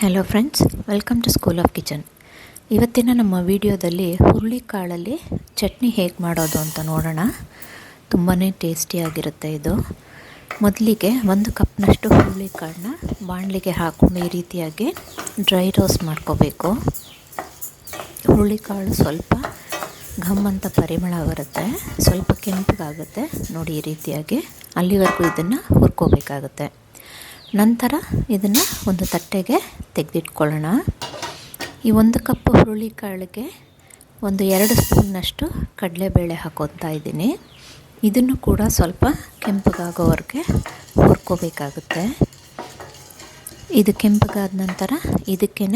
Hello friends, welcome to school of kitchen. ಇವತ್ತಿನ ನಮ್ಮ ವಿಡಿಯೋದಲ್ಲಿ ಹುರುಳಿಕಾಳಲ್ಲಿ ಚಟ್ನಿ ಹೇಗೆ ಮಾಡೋದು ಅಂತ ನೋಡೋಣ. ತುಂಬಾ ಟೇಸ್ಟಿಯಾಗಿರುತ್ತೆ ಇದು. ಮೊದಲಿಗೆ 1 ಕಪ್ನಷ್ಟು ಹುರುಳಿಕಾಳನ್ನ ಬಾಣಲಿಗೆ ಹಾಕ್ಕೊಂಡು ಈ ರೀತಿಯಾಗಿ ಡ್ರೈ ರೋಸ್ಟ್ ಮಾಡ್ಕೋಬೇಕು. ಹುರುಳಿಕಾಳು ಸ್ವಲ್ಪ ಘಮ್ ಅಂತ ಪರಿಮಳ ಬರುತ್ತೆ, ಸ್ವಲ್ಪ ಕೆಂಪಗಾಗುತ್ತೆ ನೋಡಿ. ಈ ರೀತಿಯಾಗಿ ಅಲ್ಲಿವರೆಗೂ ಇದನ್ನು ಹುರ್ಕೋಬೇಕಾಗುತ್ತೆ. ನಂತರ ಇದನ್ನು ಒಂದು ತಟ್ಟೆಗೆ ತೆಗೆದಿಟ್ಕೊಳ್ಳೋಣ. ಈ 1 ಕಪ್ ಹುರುಳಿಕಾಳಿಗೆ 2 ಸ್ಪೂನ್ನಷ್ಟು ಕಡಲೆಬೇಳೆ ಹಾಕೋತಾ ಇದ್ದೀನಿ. ಇದನ್ನು ಕೂಡ ಸ್ವಲ್ಪ ಕೆಂಪಗಾಗೋವರೆಗೆ ಹುರ್ಕೋಬೇಕಾಗುತ್ತೆ. ಇದು ಕೆಂಪಗಾದ ನಂತರ ಇದಕ್ಕೇ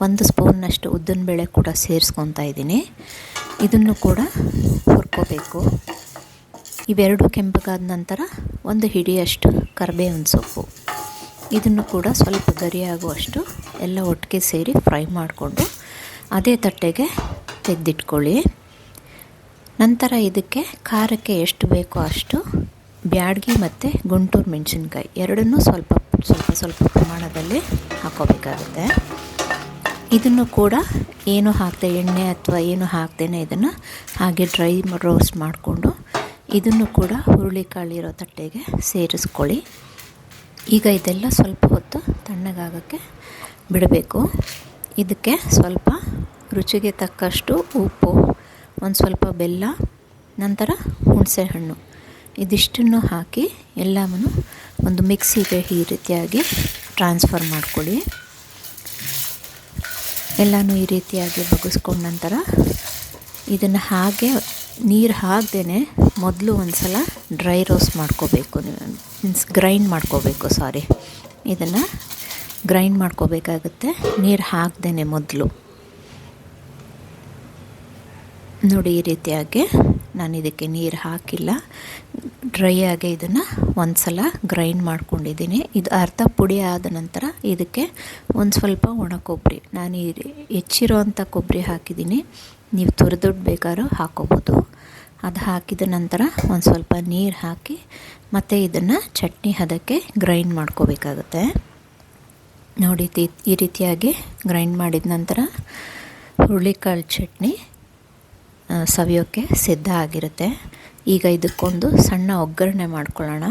1 ಸ್ಪೂನ್ನಷ್ಟು ಉದ್ದಿನಬೇಳೆ ಕೂಡ ಸೇರಿಸ್ಕೊತಾ ಇದ್ದೀನಿ. ಇದನ್ನು ಕೂಡ ಹುರ್ಕೋಬೇಕು. ಇವೆರಡು ಕೆಂಪಗಾದ ನಂತರ 1 ಹಿಡಿಯಷ್ಟು ಕರಿಬೇವಿನ ಸೊಪ್ಪು, ಇದನ್ನು ಕೂಡ ಸ್ವಲ್ಪ ಗರಿಯಾಗುವಷ್ಟು ಎಲ್ಲ ಒಟ್ಟಿಗೆ ಸೇರಿ ಫ್ರೈ ಮಾಡಿಕೊಂಡು ಅದೇ ತಟ್ಟೆಗೆ ತೆಗೆದಿಟ್ಕೊಳ್ಳಿ. ನಂತರ ಇದಕ್ಕೆ ಖಾರಕ್ಕೆ ಎಷ್ಟು ಬೇಕೋ ಅಷ್ಟು ಬ್ಯಾಡಗಿ ಮತ್ತು ಗುಂಟೂರು ಮೆಣಸಿನ್ಕಾಯಿ ಎರಡನ್ನೂ ಸ್ವಲ್ಪ ಪ್ರಮಾಣದಲ್ಲಿ ಹಾಕೋಬೇಕಾಗುತ್ತೆ. ಇದನ್ನು ಕೂಡ ಏನು ಹಾಕದೆ, ಎಣ್ಣೆ ಅಥವಾ ಏನು ಹಾಕ್ದೇ ಇದನ್ನು ಹಾಗೆ ಡ್ರೈ ರೋಸ್ಟ್ ಮಾಡಿಕೊಂಡು ಇದನ್ನು ಕೂಡ ಹುರುಳಿಕಾಳಿರೋ ತಟ್ಟೆಗೆ ಸೇರಿಸ್ಕೊಳ್ಳಿ. ಈಗ ಇದೆಲ್ಲ ಸ್ವಲ್ಪ ಹೊತ್ತು ತಣ್ಣಗಾಗೋಕ್ಕೆ ಬಿಡಬೇಕು. ಇದಕ್ಕೆ ಸ್ವಲ್ಪ ರುಚಿಗೆ ತಕ್ಕಷ್ಟು ಉಪ್ಪು, ಒಂದು ಸ್ವಲ್ಪ ಬೆಲ್ಲ, ನಂತರ ಹುಣಸೆಹಣ್ಣು ಇದಿಷ್ಟನ್ನು ಹಾಕಿ ಎಲ್ಲವನ್ನು ಒಂದು ಮಿಕ್ಸಿಗೆ ಈ ರೀತಿಯಾಗಿ ಟ್ರಾನ್ಸ್ಫರ್ ಮಾಡ್ಕೊಳ್ಳಿ. ಎಲ್ಲನೂ ಈ ರೀತಿಯಾಗಿ ಬಗ್ಗಿಸ್ಕೊಂಡ ನಂತರ ಇದನ್ನು ಹಾಗೆ ನೀರು ಹಾಕ್ದೇ ಮೊದಲು ಒಂದು ಸಲ ಡ್ರೈ ರೋಸ್ಟ್ ಮಾಡ್ಕೋಬೇಕು, ಗ್ರೈಂಡ್ ಮಾಡ್ಕೋಬೇಕು. ಇದನ್ನು ಗ್ರೈಂಡ್ ಮಾಡ್ಕೋಬೇಕಾಗುತ್ತೆ ನೀರು ಹಾಕ್ದೇ ಮೊದಲು. ನೋಡಿ ಈ ರೀತಿಯಾಗಿ ನಾನು ಇದಕ್ಕೆ ನೀರು ಹಾಕಿಲ್ಲ, ಡ್ರೈ ಆಗಿ ಇದನ್ನು ಒಂದು ಸಲ ಗ್ರೈಂಡ್ ಮಾಡ್ಕೊಂಡಿದ್ದೀನಿ. ಇದು ಅರ್ಧ ಪುಡಿ ಆದ ನಂತರ ಇದಕ್ಕೆ ಒಂದು ಸ್ವಲ್ಪ ಒಣ ಕೊಬ್ಬರಿ, ನಾನು ಹೆಚ್ಚಿರೋ ಅಂಥ ಕೊಬ್ಬರಿ ಹಾಕಿದ್ದೀನಿ. ನೀವು ತುರಿದೊಡ್ಡು ಬೇಕಾದ್ರೂ ಹಾಕೋಬೋದು. ಅದು ಹಾಕಿದ ನಂತರ ಒಂದು ಸ್ವಲ್ಪ ನೀರು ಹಾಕಿ ಮತ್ತು ಇದನ್ನು ಚಟ್ನಿ ಹದಕ್ಕೆ ಗ್ರೈಂಡ್ ಮಾಡ್ಕೋಬೇಕಾಗುತ್ತೆ. ನೋಡಿ ಈ ರೀತಿಯಾಗಿ ಗ್ರೈಂಡ್ ಮಾಡಿದ ನಂತರ ಹುರುಳಿಕಾಳು ಚಟ್ನಿ ಸವಿಯೋಕ್ಕೆ ಸಿದ್ಧ ಆಗಿರುತ್ತೆ. ಈಗ ಇದಕ್ಕೊಂದು ಸಣ್ಣ ಒಗ್ಗರಣೆ ಮಾಡ್ಕೊಳ್ಳೋಣ.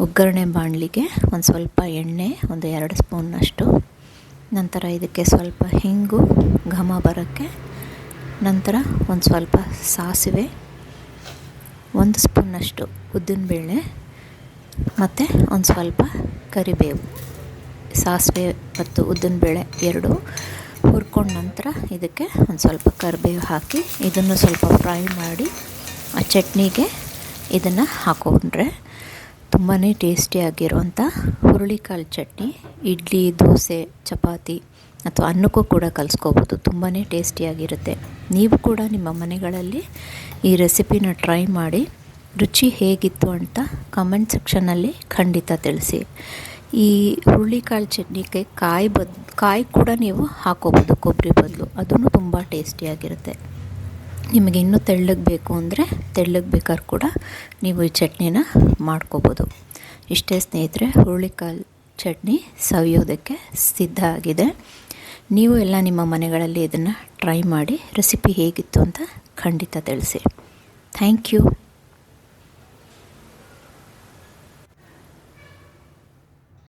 ಒಗ್ಗರಣೆ ಬಾಣಲಿಗೆ ಒಂದು ಸ್ವಲ್ಪ ಎಣ್ಣೆ, 2 ಸ್ಪೂನ್ನಷ್ಟು, ನಂತರ ಇದಕ್ಕೆ ಸ್ವಲ್ಪ ಹಿಂಗು ಘಮ ಬರೋಕ್ಕೆ, ನಂತರ ಒಂದು ಸ್ವಲ್ಪ ಸಾಸಿವೆ, 1 ಸ್ಪೂನ್ನಷ್ಟು ಉದ್ದಿನಬೇಳೆ ಮತ್ತು ಒಂದು ಸ್ವಲ್ಪ ಕರಿಬೇವು. ಸಾಸಿವೆ ಮತ್ತು ಉದ್ದಿನಬೇಳೆ ಎರಡು ಹುರ್ಕೊಂಡ ನಂತರ ಇದಕ್ಕೆ ಒಂದು ಸ್ವಲ್ಪ ಕರಿಬೇವು ಹಾಕಿ ಇದನ್ನು ಸ್ವಲ್ಪ ಫ್ರೈ ಮಾಡಿ ಆ ಚಟ್ನಿಗೆ ಇದನ್ನು ಹಾಕೊಂಡ್ರೆ ತುಂಬಾ ಟೇಸ್ಟಿಯಾಗಿರುವಂಥ ಹುರುಳಿಕಾಳು ಚಟ್ನಿ ಇಡ್ಲಿ, ದೋಸೆ, ಚಪಾತಿ ಅಥವಾ ಅನ್ನಕ್ಕೂ ಕೂಡ ಕಲಿಸ್ಕೋಬೋದು. ತುಂಬಾ ಟೇಸ್ಟಿಯಾಗಿರುತ್ತೆ. ನೀವು ಕೂಡ ನಿಮ್ಮ ಮನೆಗಳಲ್ಲಿ ಈ ರೆಸಿಪಿನ ಟ್ರೈ ಮಾಡಿ ರುಚಿ ಹೇಗಿತ್ತು ಅಂತ ಕಮೆಂಟ್ ಸೆಕ್ಷನ್ನಲ್ಲಿ ಖಂಡಿತ ತಿಳಿಸಿ. ಈ ಹುರುಳಿಕಾಳು ಚಟ್ನಿಗೆ ಕಾಯಿ ಕೂಡ ನೀವು ಹಾಕೋಬೋದು ಕೊಬ್ಬರಿ ಬದಲು, ಅದೂ ತುಂಬ ಟೇಸ್ಟಿಯಾಗಿರುತ್ತೆ. ನಿಮಗೆ ಇನ್ನೂ ತೆಳ್ಳಗೆ ಬೇಕು ಅಂದರೆ ತೆಳ್ಳಗೆ ಬೇಕಾದ್ರೂ ಕೂಡ ನೀವು ಈ ಚಟ್ನಿನ ಮಾಡ್ಕೋಬೋದು. ಇಷ್ಟೇ ಸ್ನೇಹಿತರೆ, ಹುರುಳಿಕಾಳು ಚಟ್ನಿ ಸವಿಯೋದಕ್ಕೆ ಸಿದ್ಧ ಆಗಿದೆ. ನೀವು ಎಲ್ಲ ನಿಮ್ಮ ಮನೆಗಳಲ್ಲಿ ಇದನ್ನು ಟ್ರೈ ಮಾಡಿ ರೆಸಿಪಿ ಹೇಗಿತ್ತು ಅಂತ ಖಂಡಿತ ತಿಳಿಸಿ. Thank you.